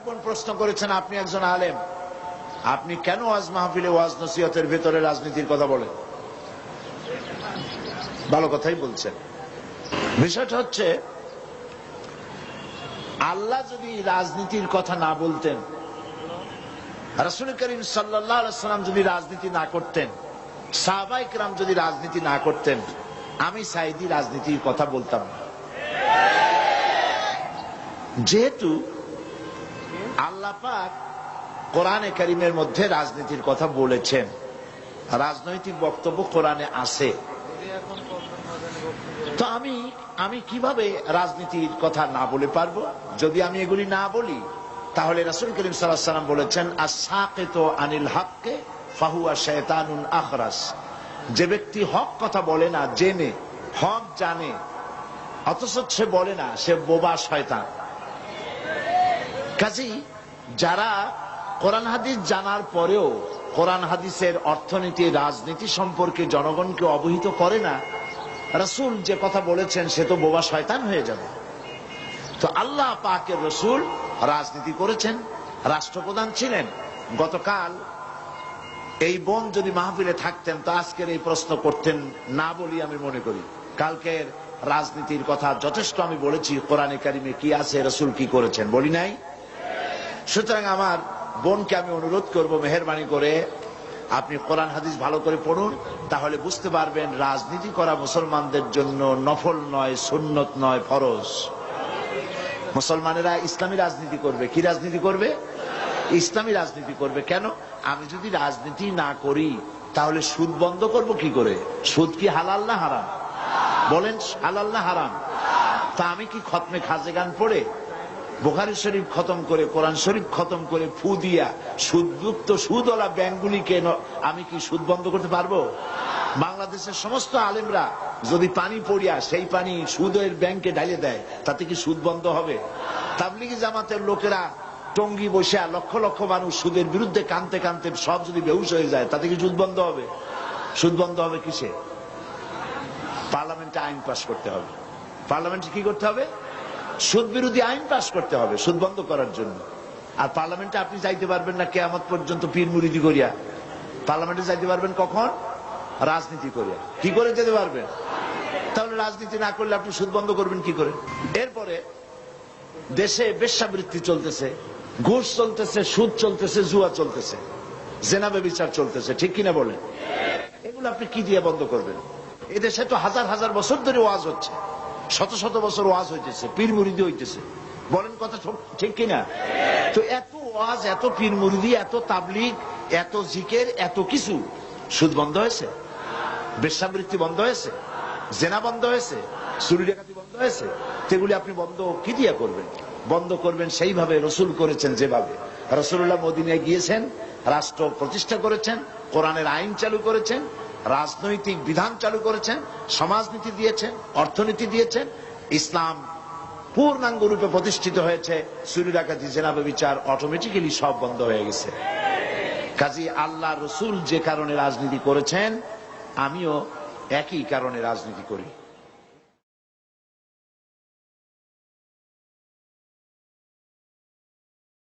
বোন প্রশ্ন করেছেন, আপনি একজন আলেম, আপনি কেন ওয়াজ মাহফিলে ওয়াজ নসিহতের ভেতরে রাজনীতির কথা বলেন? ভালো কথাই বলছেন। বিষয়টা হচ্ছে, আল্লাহ যদি রাজনীতির কথা না বলতেন, রাসূল করিম সাল্লাল্লাহু আলাইহি ওয়াসাল্লাম যদি রাজনীতি না করতেন, সাহাবায়ে কেরাম যদি রাজনীতি না করতেন, আমি সাঈদী রাজনীতির কথা বলতাম না। যেহেতু আল্লাহ পাক কোরআনে কারীমের মধ্যে রাজনীতির কথা বলেছেন, রাজনৈতিক বক্তব্য কোরআনে আছে, তো আমি কিভাবে রাজনীতির কথা না বলে পারবো? যদি আমি এগুলি না বলি, তাহলে রাসূল করিম সাল্লাল্লাহু আলাইহি ওয়াসাল্লাম বলেছেন, আস-সাকিতু আনিল হাক্কি ফাহুয়া শায়তানুন আখরাস। যে ব্যক্তি হক কথা বলে না, জেনে হক জানে অথচ সে বলে না, সে বোবা শয়তান। কাজেই যারা কোরআন হাদিস জানার পরেও কোরআন হাদিসের অর্থনীতি, রাজনীতি সম্পর্কে জনগণকে অবহিত করে না, রাসূল যে কথা বলেছেন সে তো বোবা শয়তান হয়ে যাবে। তো আল্লাহ পাকের রাসূল রাজনীতি করেছেন, রাষ্ট্রপ্রধান ছিলেন। গতকাল এই বোন যদি মাহফিলে থাকতেন তো আজকের এই প্রশ্ন করতেন না বলি আমি মনে করি। কালকের রাজনীতির কথা যথেষ্ট আমি বলেছি, কোরআনে কারিমে কি আছে, রাসূল কি করেছেন, বলি নাই? সুতরাং আমার বোনকে আমি অনুরোধ করব, মেহেরবানি করে আপনি কোরআন হাদিস ভালো করে পড়ুন, তাহলে বুঝতে পারবেন রাজনীতি করা মুসলমানদের জন্য নফল নয়, সুন্নত নয়, ফরজ। মুসলমানেরা ইসলামী রাজনীতি করবে। কি রাজনীতি করবে? ইসলামী রাজনীতি করবে। কেন? আমি যদি রাজনীতি না করি তাহলে সুদ বন্ধ করব কি করে? সুদ কি হালাল না হারাম? বলেন, হালাল না হারাম? তা আমি কি খতমে খাজেগান পড়ে, বুখারী শরীফ খতম করে, কোরআন শরীফ খতম করে, ফু দিয়া সুদযুক্ত সুদওয়ালা ব্যাংকগুলিকে আমি কি সুদ বন্ধ করতে পারবো? বাংলাদেশের সমস্ত আলেমরা যদি পানি পড়িয়া সেই পানি সুদের ব্যাংকে ঢালিয়ে দেয়, তাতে কি সুদ বন্ধ হবে? তাবলিগি জামাতের লোকেরা টঙ্গি বসে লক্ষ লক্ষ মানুষ সুদের বিরুদ্ধে কানতে কানতে সব যদি বেহুশ হয়ে যায়, তাতে কি সুদ বন্ধ হবে? সুদ বন্ধ হবে কিসে? পার্লামেন্টে আইন পাস করতে হবে। পার্লামেন্টে কি করতে হবে? সুদ বিরোধী আইন পাস করতে হবে সুদ বন্ধ করার জন্য। আর পার্লামেন্টে আপনি যাইতে পারবেন না কিয়ামত পর্যন্ত পীর মুরিদি করিয়া। পার্লামেন্টে যাইতে পারবেন কখন? রাজনীতি করিয়া। কি করে যেতে পারবেন? তাহলে রাজনীতি না করলে আপনি সুদ বন্ধ করবেন কি করে? এরপরে দেশে বেশ্যাবৃত্তি চলতেছে, ঘুষ চলতেছে, সুদ চলতেছে, জুয়া চলতেছে, জেনা ব্যভিচার চলতেছে, ঠিক কিনা বলেন? এগুলো আপনি কি দিয়ে বন্ধ করবেন? এদেশে তো হাজার হাজার বছর ধরে ওয়াজ হচ্ছে, শত শত বছর ওয়াজ হইতেছে, পীর মুরিদি হইতেছে, বলেন কথা ঠিক কিনা? তো এত ওয়াজ, এত পীর মুরিদি, এত তাবলীগ, এত জিকির, এত কিছু, সুদ বন্ধ হয়েছে? বেশ্যাবৃত্তি বন্ধ হয়েছে? জেনা বন্ধ হয়েছে? চুরি ডাকাতি বন্ধ হয়েছে? সেগুলি আপনি বন্ধ কি দিয়ে করবেন? বন্ধ করবেন সেইভাবে রাসূল করেছেন, যেভাবে রাসূলুল্লাহ মদিনায় গিয়েছেন, রাষ্ট্র প্রতিষ্ঠা করেছেন, কোরআনের আইন চালু করেছেন, রাজনৈতিক বিধান চালু করেছেন, সমাজনীতি দিয়েছেন, অর্থনীতি দিয়েছেন, ইসলাম পূর্ণাঙ্গ রূপে প্রতিষ্ঠিত হয়েছে। চুরি ডাকাতি, জেনা ব্যভিচার অটোমেটিক্যালি সব বন্ধ হয়ে গেছে। কাজেই আল্লাহ রাসূল যে কারণে রাজনীতি করেছেন, আমিও একই কারণে রাজনীতি করি।